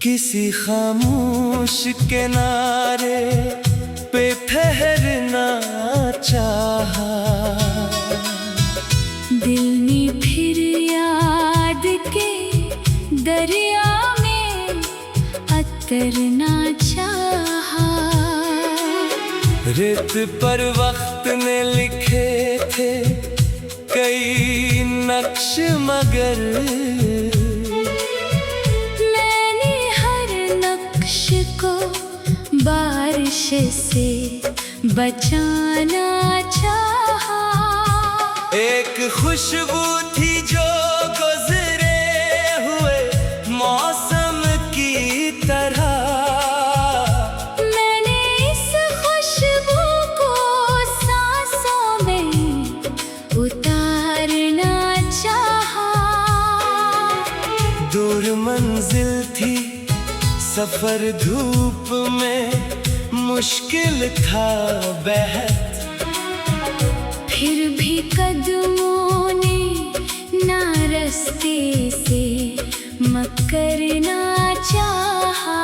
किसी खामोश किनारे पे ठहरना चाहा, दिल ने फिर याद के दरिया में उतरना चाहा। रेत पर वक्त ने लिखे थे कई नक्श, मगर मैंने हर नक्श को बारिश से बचाना चाहा। एक खुशबू थी जो गुजरे हुए मौसम की तरह, मैंने इस खुशबू को सांसों में उतारना चाहा। दूर मंजिल थी, सफर धूप में मुश्किल था बेहद, फिर भी कदमों ने ना रास्ते से मुकरना चाहा।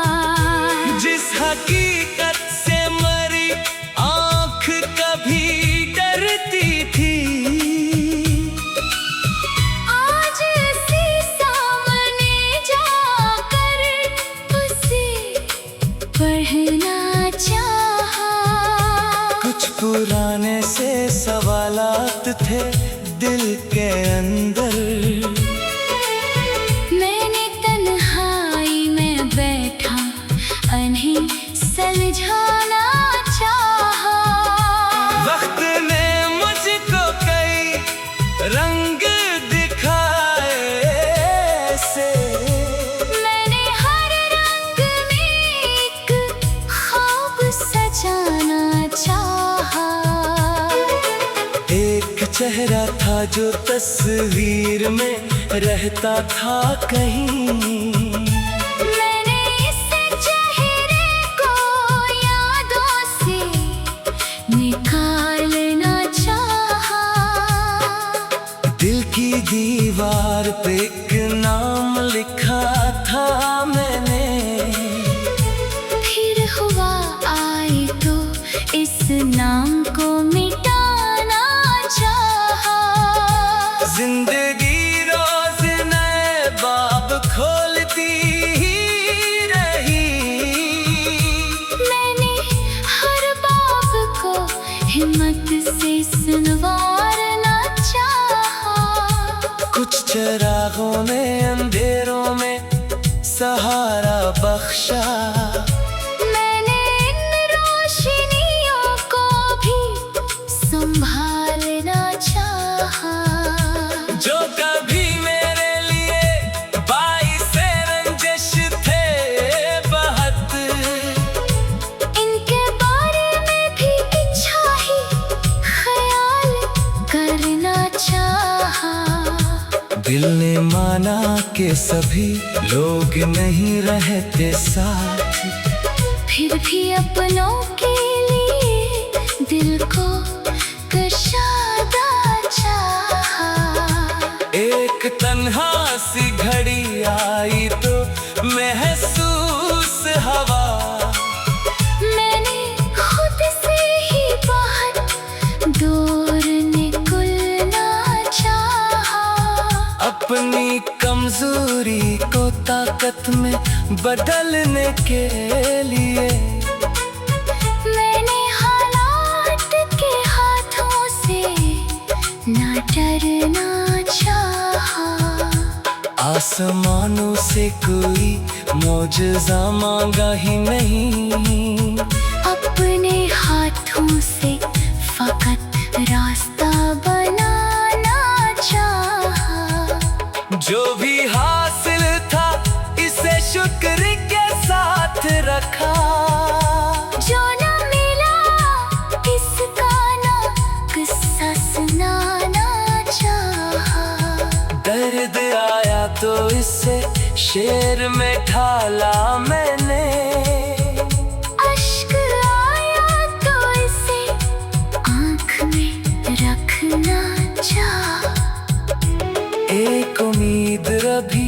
जिस हकीकत से मरी आँख कभी डरती थी, आज ऐसी सामने जाकर उसे पढ़ना चाहा। कुछ पुराने से सवालात थे दिल के अंदर, मैंने तन्हाई में बैठा उन्हें सुलझाना चाहा। वक्त ने मुझको कई रंग दिखाए से, मैंने हर रंग में एक ख्वाब सजाना चाहा। एक चेहरा था जो तस्वीर में रहता था कहीं, मैंने इस चेहरे को यादों से निकालना चाहा। दिल की दीवार पे एक नाम लिखा था मैंने, फिर हुआ आए तो इस नाम को मिटाना चाहा। जिंदगी रोज नए बाब खोलती ही रही, मैंने हर बाब को हिम्मत से सुनवारना चाहा। कुछ चिरागों ने अंधेरों में सहारा बख्शा, मैंने इन रोशनियों को भी संभालना चाहा। जो कभी मेरे लिए बाइसे रंजिश थे बहुत, इनके बारे में भी इच्छा ही ख्याल करना चाहा। दिल ने माना कि सभी लोग नहीं रहते साथ, फिर भी अपनों के लिए दिल को कशादा चाहा। एक तन्हा सी घड़ी आई तो महसूस हवा, मैंने खुद से ही बाहर दूर निकलना चाहा। अपनी कमजोरी को ताकत में बदलने के लिए, मैंने हालात के हाथों से ना डरना चाहा। आसमानों से कोई मौजज़ा मांगा ही नहीं, अपने हाथों से फकत रास्ता बनाना चाहा। जो भी हासिल था इसे शुक्र के साथ रखा, जो न मिला इसका ना किस्सा सुनाना चाहा। दर्द आया तो इसे शेर में ढाला मैंने, अश्क आया तो इसे आँख में रखना चाहा। एक उम्मीद अभी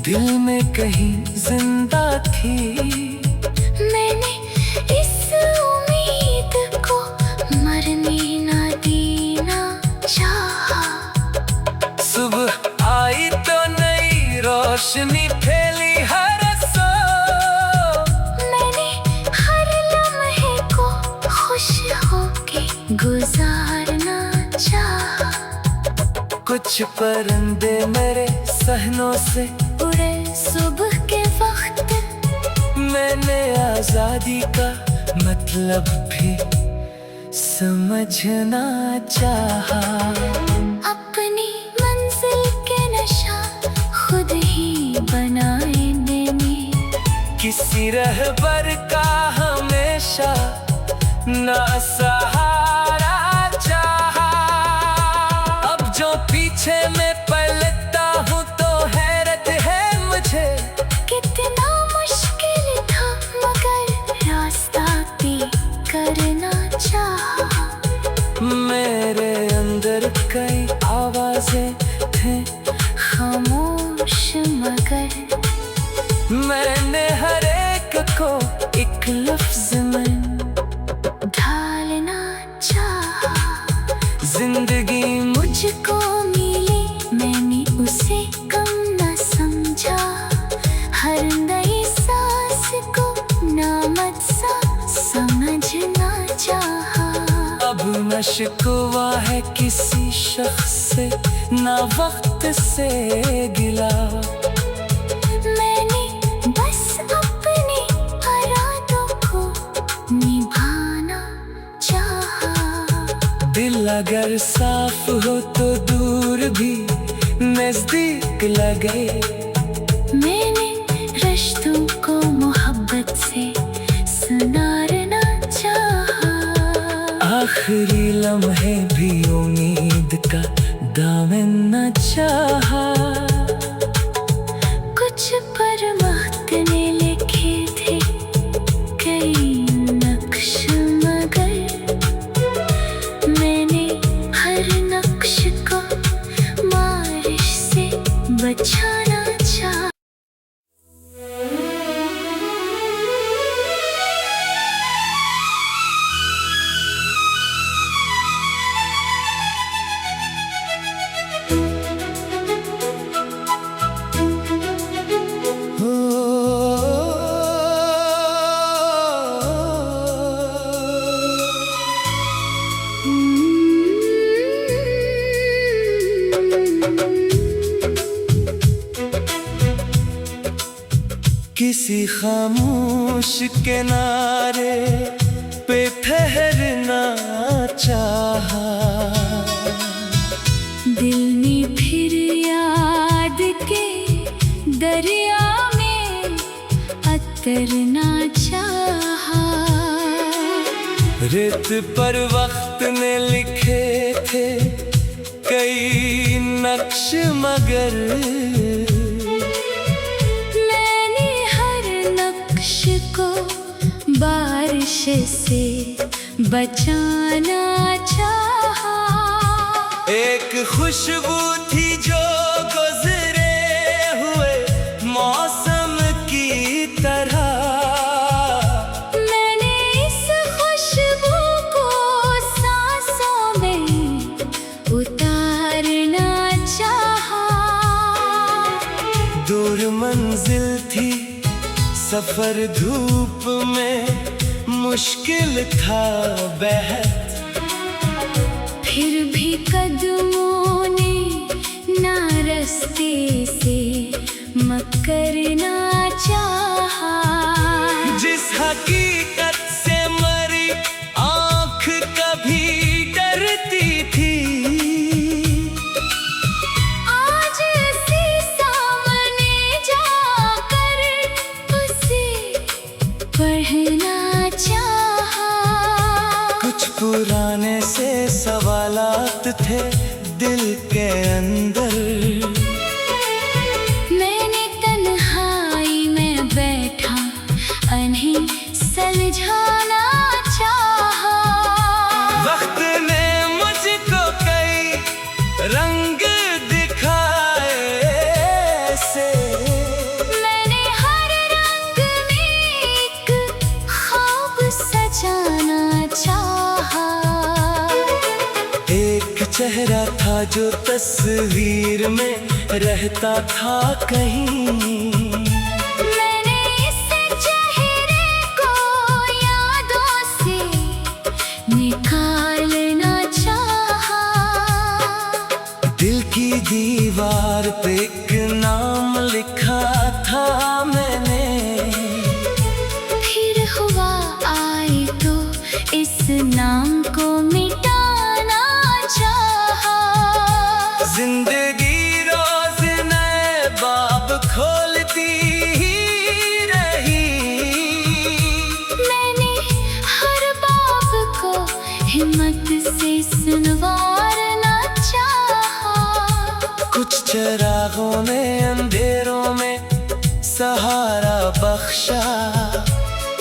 दिल में कहीं जिंदा थी। मैंने इस उम्मीद को मरने ना देना चाहा। सुबह आई तो नई रोशनी फैली हर सो। मैंने हर लम्हे को खुश होके गुजारना चाहा। कुछ परिंदे मेरे सहनों से उड़े सुबह के वक्त। मैंने आजादी का मतलब भी समझना चाहा। अपनी मंजिल के नशा खुद ही बनाए मैंने। किसी रहबर का हमेशा ना सहारा चाहा। अब जो पीछे मैं पलटता हूँ तो हैरत है मुझे। कितना मुश्किल था मगर रास्ता भी करना चाहा। मेरे अंदर कई आवाजें थे खामोश मगर मैंने हर एक को एक लफ्ज में ढालना चाहा। जिंदगी मुझको मिली मैंने उसे कम न समझा। हर नई सांस को नामत सा समझना चाहा। अब न शिकवा है किसी शख्स से ना वक्त से गिला। मैंने बस अपने इरादों को निभाना चाहा। दिल अगर साफ हो तो दूर भी नजदीक लगे। मैंने रिश्तों को मोहब्बत से सुनारना चाहा। आखिरी लम्हे भी उम्मीद का दामन न चाहा। कुछ पर वक्त ने लिखे थे कई नक्श मगर मैंने हर नक्श को बारिश से बचाना चाहा। किसी खामोश किनारे पे ठहरना चाहा। दिल ने फिर याद के दरिया में उतरना चाहा। रेत पर वक्त ने लिखे थे कई नक्श मगर मैंने हर नक्श को बारिश से बचाना चाहा। एक खुशबू थी जो गुजरे हुए मौसम की तरह। मैंने इस खुशबू को सांसों में उतारना चाहा। दूर मंजिल थी सफर धूप में मुश्किल था बेहद। फिर भी कदमों ने ना रास्ते से मकरना चाहा। जिस हकीकत से मरी आँख कभी डरती थी। आज उसी सामने जाकर उसे पढ़ना चाहा। कुछ पुराने से सवालात थे दिल के अंदर। मैंने तन्हाई में बैठा उन्हें सुलझाना चाहा। वक्त ने मुझको कई रंग दिखाए से चेहरा था जो तस्वीर में रहता था कहीं। मैंने इस चेहरे को यादों से निकालना चाहा। दिल की दीवार पे एक नाम लिखा था मैंने, फिर हुआ आए तो इस नाम को मिटाना चाहा। जिंदगी रोज नए बाब खोलती ही रही। मैंने हर बाब को हिम्मत से सुनवारना चाहा। कुछ चिरागों ने अंधेरों में सहारा बख्शा।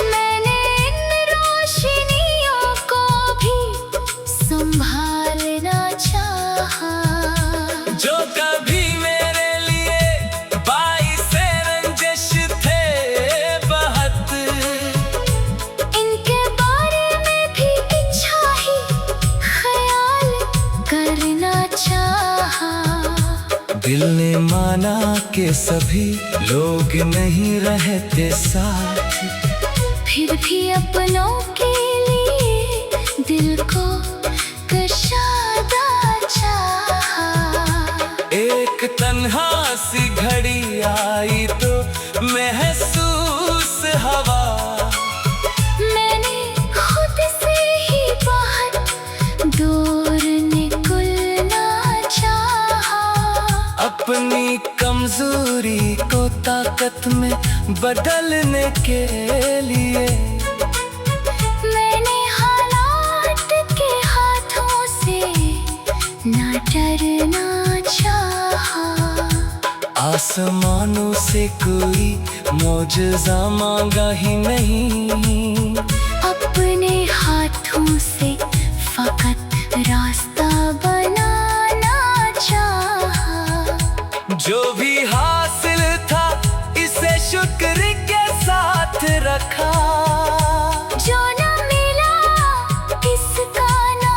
मैंने इन रोशनियों को भी संभालना चाहा। जो कभी मेरे लिए बाइस रंजिश थे बहुत, इनके बारे में भी अच्छा ही ख्याल करना चाहा। दिल ने माना कि सभी लोग नहीं रहते साथ, फिर भी अपनों के लिए दिल को कशादा चाहा। एक तन्हा सी घड़ी आई तो महसूस हवा। मैंने खुद से ही बाहर दूर निकलना चाहा। अपनी कमजोरी को ताकत में बदलने के लिए मैंने हालात के हाथों से न डरना चाहा। आसमानों से कोई मौजज़ा मांगा ही नहीं, अपने हाथों से फकत रास्ता बनाना चाहा। जो भी हासिल था इसे शुक्र के साथ रखा। जो न मिला इसका ना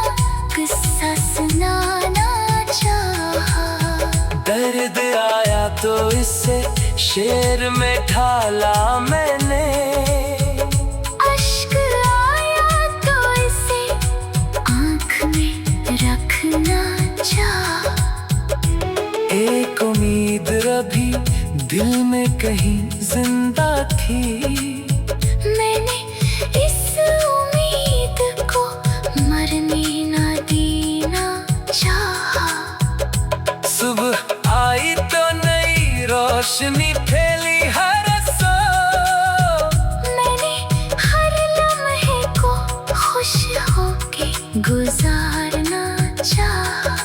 किस्सा सुनाना चाहा। दर्द आया तो इसे शेर में ढाला मैंने, अश्क आया तो इसे आँख में रखना चाहा। एक उम्मीद अभी दिल में कहीं जिंदा थी। मैंने इस उम्मीद को मरने न देना चाहा। सुबह आई तो नई रोशनी फैली हर सो। मैंने हर लम्हे को खुश होके गुजारना चाहा।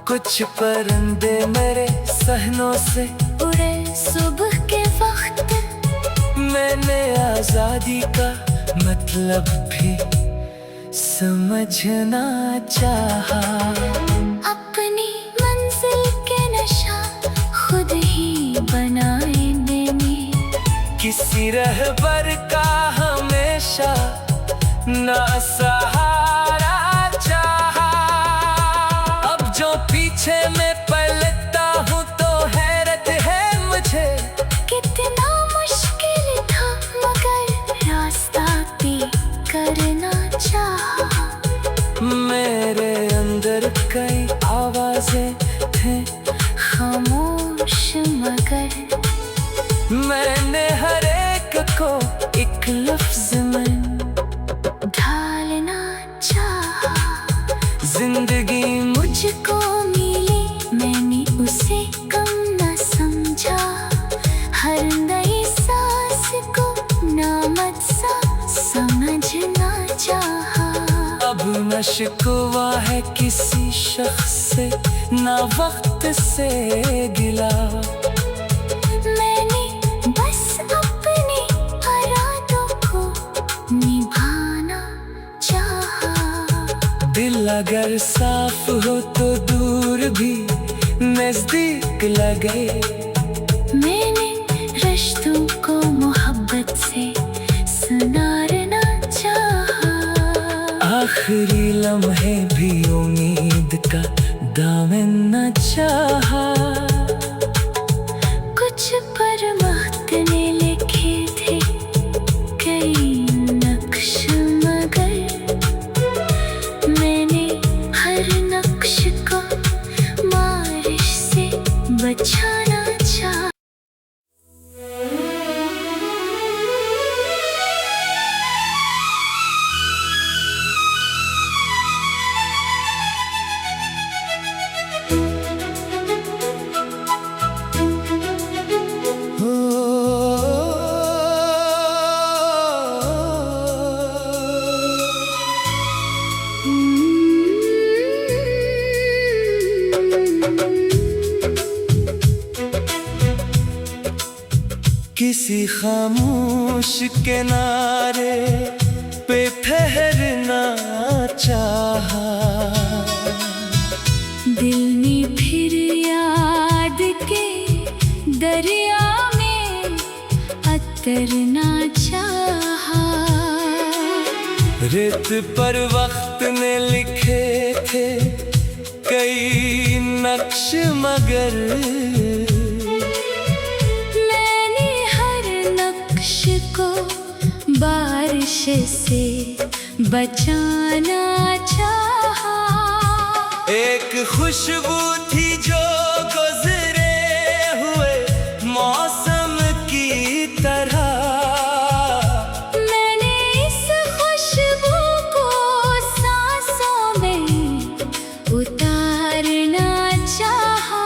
कुछ परिंदे मेरे सहनों से उड़े सुबह के वक्त, मैंने आजादी का मतलब भी समझना चाहा। अपनी मंजिल के नशा खुद ही बनाने में किसी रहबर का हमेशा ना सहारा चाहा। अब जो पीछे मैं पलटता हूँ तो हैरत है मुझे। कितना मुश्किल था मगर रास्ता तय करना चाहा। मेरे अंदर कई आवाजें थे खामोश मगर, मैंने हर एक को एक लफ्ज में ढालना चाहा। जिंदगी मुझको मिली मैंने उसे कम न समझा। हर नई सांस को नामत सा समझना चाहा। अब न शिकवा है किसी शख्स से ना वक्त से गिला। मैंने बस अपने इरादों को निभाना चाहा। दिल अगर साफ हो तो दूर भी नजदीक लगे। मैंने रिश्तों को मोहब्बत से सुनारना चाहा। आखिरी लम्हे भी उम्मीद का चाहा। कुछ पर वक्त ने लिखे थे कई नक्श, मगर मैंने हर नक्श को बारिश से बचाना चाहा। किसी खामोश किनारे पे ठहरना चाहा। दिल ने फिर याद के दरिया में उतरना चाहा। रेत पर वक्त ने लिखे थे कई नक्श, मगर मैंने हर नक्श को बारिश से बचाना चाहा। एक खुशबू थी जो गुजरे हुए मौसम की तरह। मैंने इस खुशबू को सांसों में उतारना चाहा।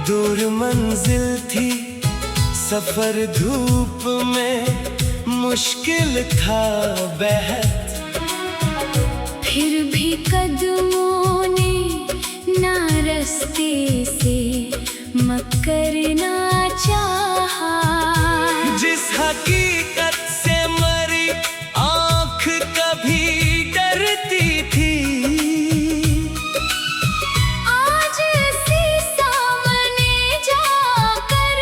दूर मंजिल थी, सफर धूप में मुश्किल था बेहद। फिर भी कदमों ने ना रास्ते से मकरना चाहा। जिस हकीकत से मरी आँख कभी डरती थी, आज उसी सामने जाकर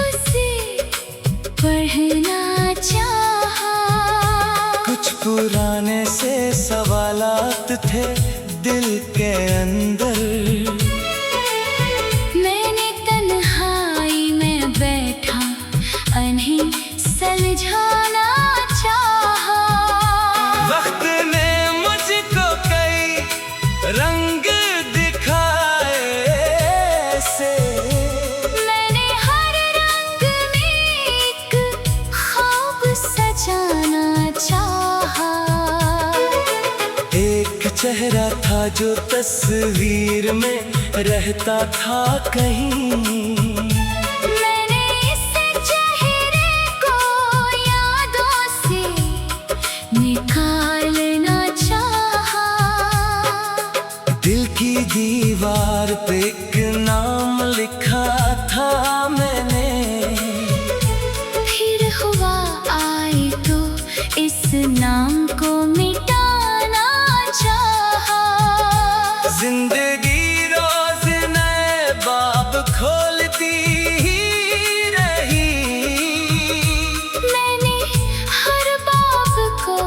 उसे पढ़ना चाहा। कुछ पुराने से सवालात थे दिल के अंदर। मैंने तन्हाई में बैठा उन्हें सुलझाना चाहा। वक्त ने मुझको कई रंग दिखाए से। मैंने हर रंग में एक ख्वाब सजाना चाहा। एक चेहरा था जो तस्वीर में रहता था कहीं। मैंने इस चेहरे को यादों से निकालना चाहा। दिल की दीवार पे एक नाम लिखा था मैंने। फिर हुआ आए तो इस नाम को मिटाना चाहा। जिंदगी रोज नए बाब खोलती ही रही। मैंने हर बाब को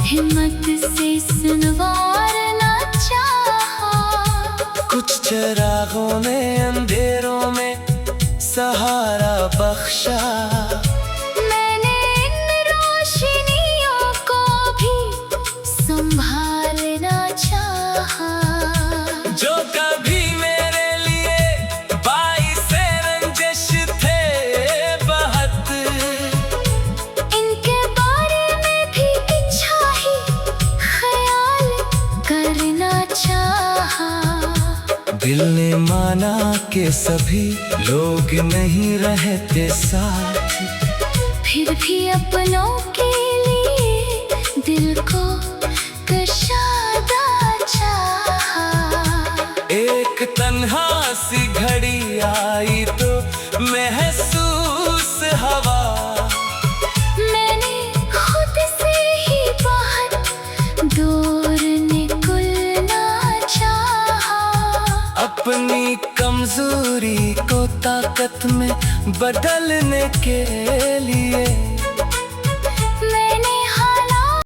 हिम्मत से सुनवारना चाहा। कुछ चिरागों ने अंधेरों में सहारा बख्शा। मैंने इन रोशनियों को भी संभालना चाहा। जो कभी मेरे लिए बाइसे रंजिश थे बहुत, इनके बारे में भी अच्छा ही ख्याल करना चाहा। दिल ने माना कि सभी लोग नहीं रहते साथ। फिर भी अपनों के लिए दिल को कशादा चाहा। एक तन्हा सी घड़ी आई तो महसूस हवा। मैंने खुद से ही बाहर दूर निकलना चाहा। अपनी कमजोरी को ताकत में बदलने के लिए